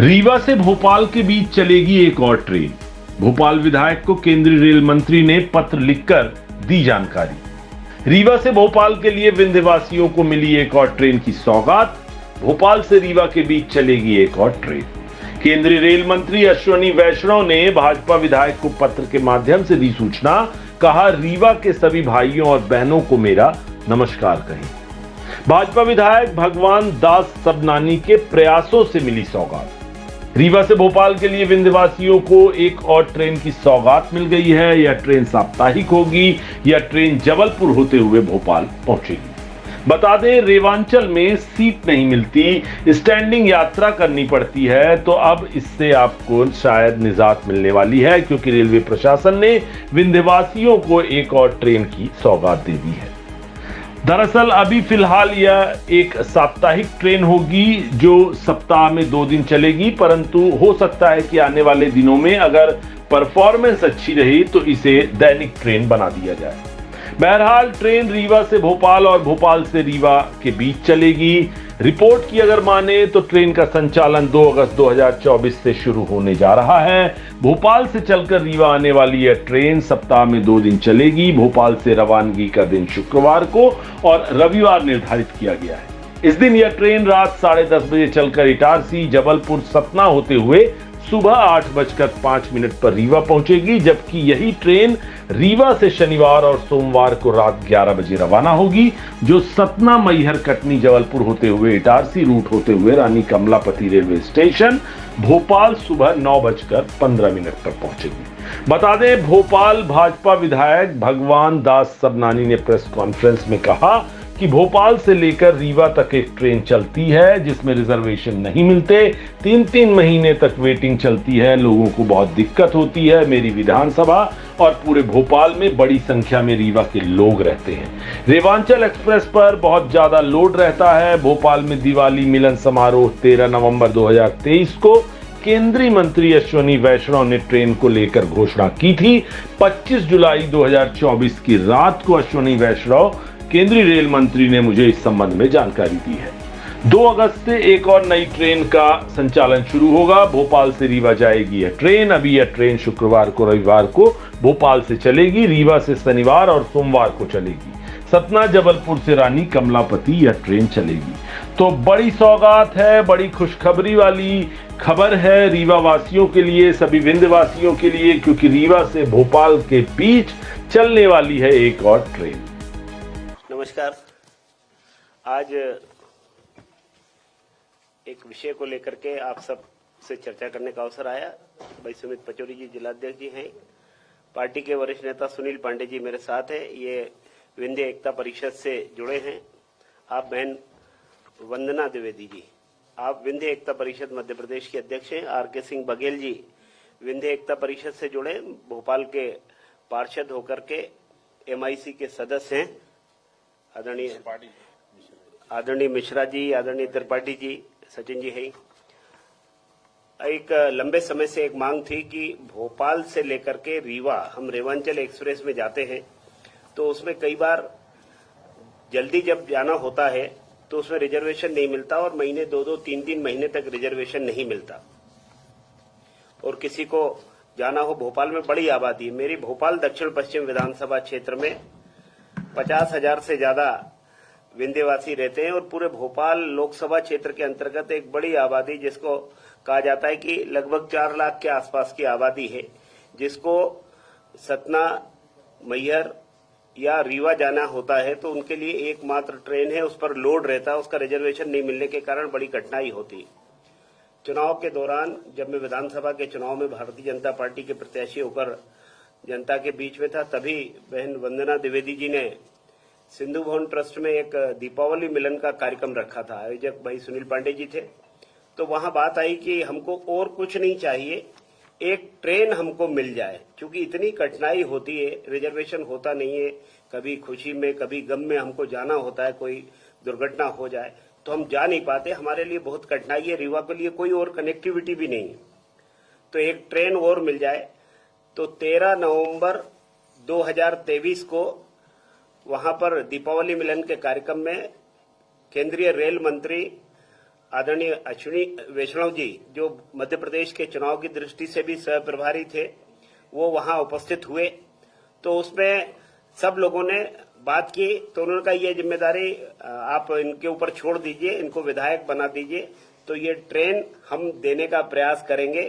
रीवा से भोपाल के बीच चलेगी एक और ट्रेन। भोपाल विधायक को केंद्रीय रेल मंत्री ने पत्र लिखकर दी जानकारी। रीवा से भोपाल के लिए विंध्यवासियों को मिली एक और ट्रेन की सौगात। भोपाल से रीवा के बीच चलेगी एक और ट्रेन। केंद्रीय रेल मंत्री अश्विनी वैष्णव ने भाजपा विधायक को पत्र के माध्यम से दी सूचना। कहा, रीवा के सभी भाइयों और बहनों को मेरा नमस्कार कहें। भाजपा विधायक भगवान दास सबनानी के प्रयासों से मिली सौगात। रीवा से भोपाल के लिए विंध्यवासियों को एक और ट्रेन की सौगात मिल गई है। यह ट्रेन साप्ताहिक होगी। यह ट्रेन जबलपुर होते हुए भोपाल पहुंचेगी। बता दें, रेवांचल में सीट नहीं मिलती, स्टैंडिंग यात्रा करनी पड़ती है, तो अब इससे आपको शायद निजात मिलने वाली है, क्योंकि रेलवे प्रशासन ने विंध्यवासियों को एक और ट्रेन की सौगात दे दी है। दरअसल अभी फिलहाल यह एक साप्ताहिक ट्रेन होगी जो सप्ताह में 2 दिन चलेगी, परंतु हो सकता है कि आने वाले दिनों में अगर परफॉर्मेंस अच्छी रही तो इसे दैनिक ट्रेन बना दिया जाए। बहरहाल ट्रेन रीवा से भोपाल और भोपाल से रीवा के बीच चलेगी। रिपोर्ट की अगर माने तो ट्रेन का संचालन 2 अगस्त 2024 से शुरू होने जा रहा है। भोपाल से चलकर रीवा आने वाली यह ट्रेन सप्ताह में 2 दिन चलेगी। भोपाल से रवानगी का दिन शुक्रवार को और रविवार निर्धारित किया गया है। इस दिन यह ट्रेन रात 10:30 बजे चलकर इटारसी, जबलपुर, सतना होते हुए सुबह 8:05 पर रीवा पहुंचेगी, जबकि यही ट्रेन रीवा से शनिवार और सोमवार को रात 11 बजे रवाना होगी, जो सतना, मैहर, कटनी, जबलपुर होते हुए इटारसी रूट होते हुए रानी कमलापति रेलवे स्टेशन भोपाल सुबह 9:15 पर पहुंचेगी। बता दें, भोपाल भाजपा विधायक भगवान दास सबनानी ने प्रेस कॉन्फ्रेंस में कहा कि भोपाल से लेकर रीवा तक एक ट्रेन चलती है जिसमें रिजर्वेशन नहीं मिलते। 3-3 महीने तक वेटिंग चलती है। लोगों को बहुत दिक्कत होती है। मेरी विधानसभा और पूरे भोपाल में बड़ी संख्या में रीवा के लोग रहते हैं। रेवांचल एक्सप्रेस पर बहुत ज्यादा लोड रहता है। भोपाल में दिवाली मिलन समारोह 13 नवंबर 2023 को केंद्रीय मंत्री अश्विनी वैष्णव ने ट्रेन को लेकर घोषणा की थी। 25 जुलाई 2024 की रात को अश्विनी वैष्णव केंद्रीय रेल मंत्री ने मुझे इस संबंध में जानकारी दी है। 2 अगस्त से एक और नई ट्रेन का संचालन शुरू होगा। भोपाल से रीवा जाएगी यह ट्रेन। अभी यह ट्रेन शुक्रवार को, रविवार को भोपाल से चलेगी। रीवा से शनिवार और सोमवार को चलेगी। सतना, जबलपुर से रानी कमलापति यह ट्रेन चलेगी। तो बड़ी सौगात है, बड़ी खुशखबरी वाली खबर है रीवा वासियों के लिए, सभी विंध्यवासियों के लिए, क्योंकि रीवा से भोपाल के बीच चलने वाली है एक और ट्रेन। नमस्कार। आज एक विषय को लेकर के आप सब से चर्चा करने का अवसर आया। भाई सुमित पचौरी जी जिलाध्यक्ष जी हैं। पार्टी के वरिष्ठ नेता सुनील पांडे जी मेरे साथ है। ये विंध्य एकता परिषद से जुड़े हैं। आप बहन वंदना द्विवेदी जी, आप विंध्य एकता परिषद मध्य प्रदेश के अध्यक्ष हैं। आर के सिंह बघेल जी विंध्य एकता परिषद से जुड़े, भोपाल के पार्षद होकर के MIC के सदस्य हैं। आदरणीय मिश्रा जी, आदरणीय त्रिपाठी जी, सचिन जी है। एक लंबे समय से एक मांग थी कि भोपाल से लेकर के रीवा हम रेवांचल एक्सप्रेस में जाते हैं, तो उसमें कई बार जल्दी जब जाना होता है तो उसमें रिजर्वेशन नहीं मिलता और महीने 2-2, 3-3 महीने तक रिजर्वेशन नहीं मिलता। और किसी को जाना हो, भोपाल में बड़ी आबादी है। मेरी भोपाल दक्षिण पश्चिम विधानसभा क्षेत्र में 50,000 से ज्यादा विंध्यवासी रहते हैं और पूरे भोपाल लोकसभा क्षेत्र के अंतर्गत एक बड़ी आबादी, जिसको कहा जाता है कि लगभग 4 लाख के आसपास की आबादी है, जिसको सतना, मैहर या रीवा जाना होता है तो उनके लिए एकमात्र ट्रेन है, उस पर लोड रहता है, उसका रिजर्वेशन नहीं मिलने के कारण बड़ी कठिनाई होती है। चुनाव के दौरान जब मैं विधानसभा के चुनाव में भारतीय जनता पार्टी के प्रत्याशी होकर जनता के बीच में था, तभी बहन वंदना द्विवेदी जी ने सिंधु भवन ट्रस्ट में एक दीपावली मिलन का कार्यक्रम रखा था। आयोजक भाई सुनील पांडे जी थे। तो वहां बात आई कि हमको और कुछ नहीं चाहिए, एक ट्रेन हमको मिल जाए, क्योंकि इतनी कठिनाई होती है, रिजर्वेशन होता नहीं है। कभी खुशी में, कभी गम में हमको जाना होता है, कोई दुर्घटना हो जाए तो हम जा नहीं पाते। हमारे लिए बहुत कठिनाई है। रीवा के लिए कोई और कनेक्टिविटी भी नहीं है, तो एक ट्रेन और मिल जाए। तो 13 नवंबर 2023 को वहां पर दीपावली मिलन के कार्यक्रम में केंद्रीय रेल मंत्री आदरणीय अश्विनी वैष्णव जी, जो मध्य प्रदेश के चुनाव की दृष्टि से भी सह प्रभारी थे, वो वहां उपस्थित हुए। तो उसमें सब लोगों ने बात की, तो उन्होंने कहा ये जिम्मेदारी आप इनके ऊपर छोड़ दीजिए, इनको विधायक बना दीजिए। तो ये ट्रेन हम देने का प्रयास करेंगे।